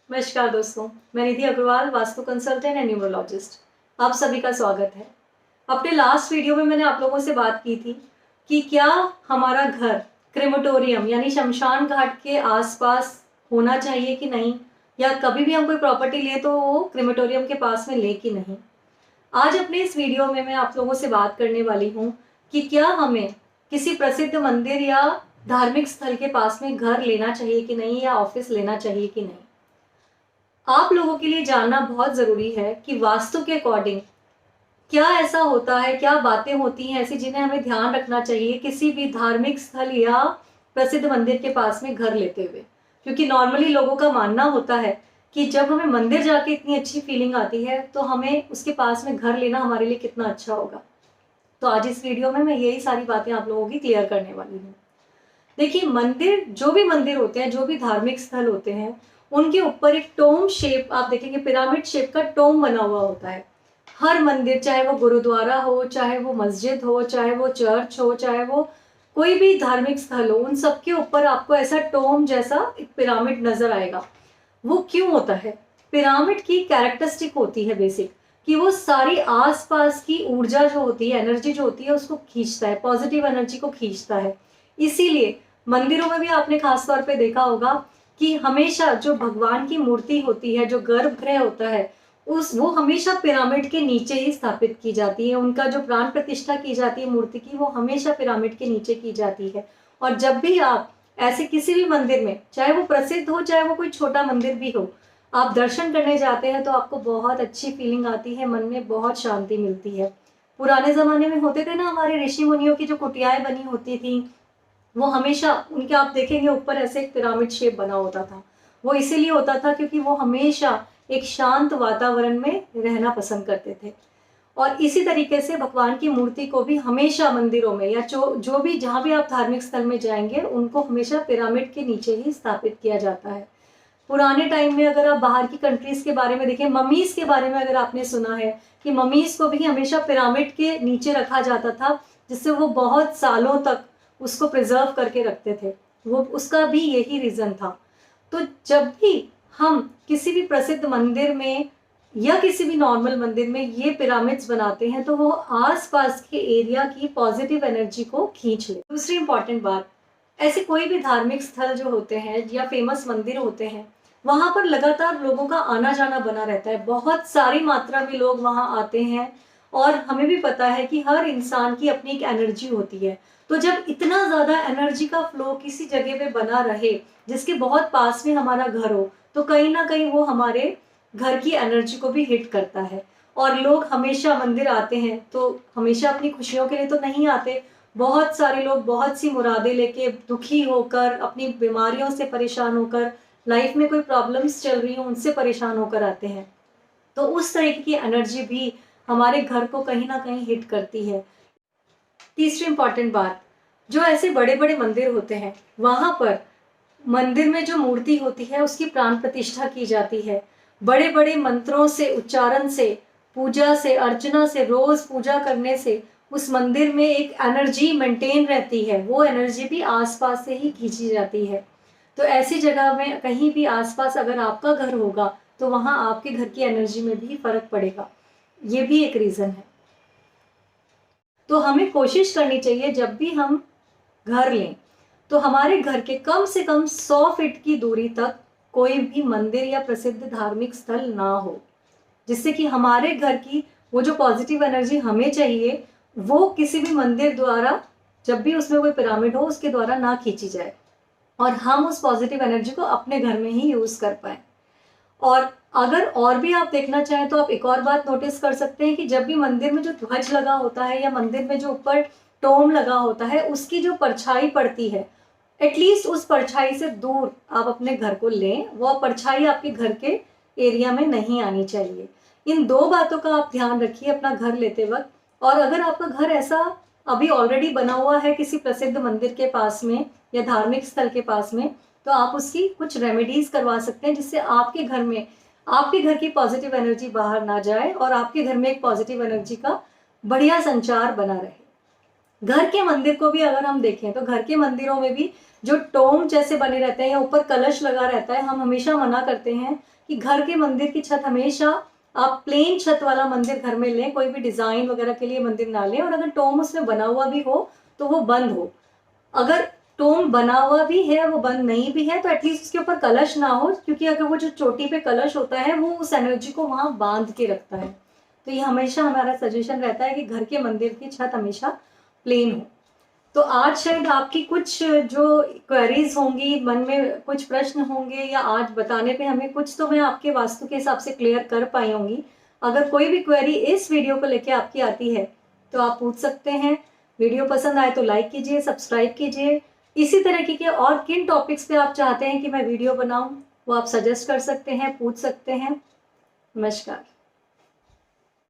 नमस्कार दोस्तों, मैं Nidhi Agarwal, vastu consultant and numerologist. आप सभी का स्वागत है। अपने लास्ट वीडियो में मैंने आप लोगों से बात की थी कि क्या हमारा घर क्रेमेटोरियम यानी शमशान घाट के आसपास होना चाहिए कि नहीं, या कभी भी हम कोई प्रॉपर्टी लें तो वो क्रेमेटोरियम के पास में ले कि नहीं। आज अपने इस वीडियो में मैं आप लोगों से बात करने वाली हूँ कि क्या हमें किसी प्रसिद्ध मंदिर या धार्मिक स्थल के पास में घर लेना चाहिए कि नहीं, या ऑफिस लेना चाहिए कि नहीं। आप लोगों के लिए जानना बहुत ज़रूरी है कि वास्तु के अकॉर्डिंग क्या ऐसा होता है, क्या बातें होती हैं ऐसी जिन्हें हमें ध्यान रखना चाहिए किसी भी धार्मिक स्थल या प्रसिद्ध मंदिर के पास में घर लेते हुए। क्योंकि नॉर्मली लोगों का मानना होता है कि जब हमें मंदिर जाके इतनी अच्छी फीलिंग आती है तो हमें उसके पास में घर लेना हमारे लिए कितना अच्छा होगा। तो आज इस वीडियो में मैं यही सारी बातें आप लोगों की क्लियर करने वाली हूँ। देखिए, मंदिर, जो भी मंदिर होते हैं, जो भी धार्मिक स्थल होते हैं, उनके ऊपर एक टोम शेप आप देखेंगे, पिरामिड शेप का टोम बना हुआ होता है। हर मंदिर, चाहे वो गुरुद्वारा हो, चाहे वो मस्जिद हो, चाहे वो चर्च हो, चाहे वो कोई भी धार्मिक स्थल हो, उन सबके ऊपर आपको ऐसा टोम जैसा एक पिरामिड नजर आएगा। वो क्यों होता है? पिरामिड की कैरेक्टरिस्टिक होती है बेसिक, कि वो सारी आसपास की ऊर्जा जो होती है, एनर्जी जो होती है, उसको खींचता है, पॉजिटिव एनर्जी को खींचता है। इसीलिए मंदिरों में भी आपने खास तौर पे देखा होगा कि हमेशा जो भगवान की मूर्ति होती है, जो गर्भगृह होता है, उस वो हमेशा पिरामिड के नीचे ही स्थापित की जाती है। उनका जो प्राण प्रतिष्ठा की जाती है मूर्ति की, वो हमेशा पिरामिड के नीचे की जाती है। और जब भी आप ऐसे किसी भी मंदिर में, चाहे वो प्रसिद्ध हो, चाहे वो कोई छोटा मंदिर भी हो, आप दर्शन करने जाते हैं तो आपको बहुत अच्छी फीलिंग आती है, मन में बहुत शांति मिलती है। पुराने जमाने में होते थे ना, हमारे ऋषि मुनियों की जो कुटियाएं बनी होती थी, वो हमेशा उनके आप देखेंगे ऊपर ऐसे एक पिरामिड शेप बना होता था। वो इसीलिए होता था क्योंकि वो हमेशा एक शांत वातावरण में रहना पसंद करते थे। और इसी तरीके से भगवान की मूर्ति को भी हमेशा मंदिरों में, या जो भी जहाँ भी आप धार्मिक स्थल में जाएंगे, उनको हमेशा पिरामिड के नीचे ही स्थापित किया जाता है। पुराने टाइम में अगर आप बाहर की कंट्रीज के बारे में देखें, ममीज के बारे में अगर आपने सुना है कि ममीज को भी हमेशा पिरामिड के नीचे रखा जाता था, जिससे वो बहुत सालों तक उसको प्रिजर्व करके रखते थे। वो उसका भी यही रीजन था। तो जब भी हम किसी भी प्रसिद्ध मंदिर में या किसी भी नॉर्मल मंदिर में ये पिरामिड्स बनाते हैं, तो वो आसपास के एरिया की पॉजिटिव एनर्जी को खींच ले। दूसरी इंपॉर्टेंट बात, ऐसे कोई भी धार्मिक स्थल जो होते हैं या फेमस मंदिर होते हैं, वहां पर लगातार लोगों का आना जाना बना रहता है। बहुत सारी मात्रा में लोग वहां आते हैं। और हमें भी पता है कि हर इंसान की अपनी एक एनर्जी होती है। तो जब इतना ज्यादा एनर्जी का फ्लो किसी जगह पे बना रहे, जिसके बहुत पास में हमारा घर हो, तो कहीं ना कहीं वो हमारे घर की एनर्जी को भी हिट करता है। और लोग हमेशा मंदिर आते हैं तो हमेशा अपनी खुशियों के लिए तो नहीं आते। बहुत सारे लोग बहुत सी मुरादें लेके, दुखी होकर, अपनी बीमारियों से परेशान होकर, लाइफ में कोई प्रॉब्लम्स चल रही हो उनसे परेशान होकर आते हैं। तो उस तरह की एनर्जी भी हमारे घर को कहीं ना कहीं हिट करती है। तीसरी इंपॉर्टेंट बात, जो ऐसे बड़े बड़े मंदिर होते हैं, वहां पर मंदिर में जो मूर्ति होती है उसकी प्राण प्रतिष्ठा की जाती है। बड़े बड़े मंत्रों से, उच्चारण से, पूजा से, अर्चना से, रोज पूजा करने से उस मंदिर में एक एनर्जी मेंटेन रहती है। वो एनर्जी भी आसपास से ही खींची जाती है। तो ऐसी जगह में कहीं भी आसपास अगर आपका घर होगा, तो वहां आपके घर की एनर्जी में भी फर्क पड़ेगा। ये भी एक रीजन है। तो हमें कोशिश करनी चाहिए जब भी हम घर लें, तो हमारे घर के कम से कम 100 फीट की दूरी तक कोई भी मंदिर या प्रसिद्ध धार्मिक स्थल ना हो, जिससे कि हमारे घर की वो जो पॉजिटिव एनर्जी हमें चाहिए, वो किसी भी मंदिर द्वारा, जब भी उसमें कोई पिरामिड हो, उसके द्वारा ना खींची जाए, और हम उस पॉजिटिव एनर्जी को अपने घर में ही यूज कर पाए। और अगर और भी आप देखना चाहें तो आप एक और बात नोटिस कर सकते हैं कि जब भी मंदिर में जो ध्वज लगा होता है, या मंदिर में जो ऊपर टोम लगा होता है, उसकी जो परछाई पड़ती है, एटलीस्ट उस परछाई से दूर आप अपने घर को लें। वो परछाई आपके घर के एरिया में नहीं आनी चाहिए। इन दो बातों का आप ध्यान रखिए अपना घर लेते वक्त। और अगर आपका घर ऐसा अभी ऑलरेडी बना हुआ है किसी प्रसिद्ध मंदिर के पास में या धार्मिक स्थल के पास में, तो आप उसकी कुछ रेमेडीज करवा सकते हैं, जिससे आपके घर में, आपके घर की पॉजिटिव एनर्जी बाहर ना जाए और आपके घर में एक पॉजिटिव एनर्जी का बढ़िया संचार बना रहे। घर के मंदिर को भी अगर हम देखें तो घर के मंदिरों में भी जो टोम जैसे बने रहते हैं या ऊपर कलश लगा रहता है, हम हमेशा मना करते हैं कि घर के मंदिर की छत हमेशा आप प्लेन छत वाला मंदिर घर में लें, कोई भी डिजाइन वगैरह के लिए मंदिर ना लें। और अगर टोम उसमें बना हुआ भी हो तो वो बंद हो। अगर टोम बना हुआ भी है, वो बंद नहीं भी है, तो एटलीस्ट उसके ऊपर कलश ना हो, क्योंकि अगर वो जो चोटी पे कलश होता है वो उस एनर्जी को वहां बांध के रखता है। तो ये हमेशा हमारा सजेशन रहता है कि घर के मंदिर की छत हमेशा प्लेन हो। तो आज शायद आपकी कुछ जो क्वेरीज होंगी, मन में कुछ प्रश्न होंगे, या आज बताने पे हमें कुछ तो मैं आपके वास्तु के हिसाब से क्लियर कर पाई होंगी। अगर कोई भी क्वेरी इस वीडियो को लेके आपकी आती है तो आप पूछ सकते हैं। वीडियो पसंद आए तो लाइक कीजिए, सब्सक्राइब कीजिए। इसी तरीके के और किन टॉपिक्स पे आप चाहते हैं कि मैं वीडियो बनाऊं, वो आप सजेस्ट कर सकते हैं, पूछ सकते हैं। नमस्कार।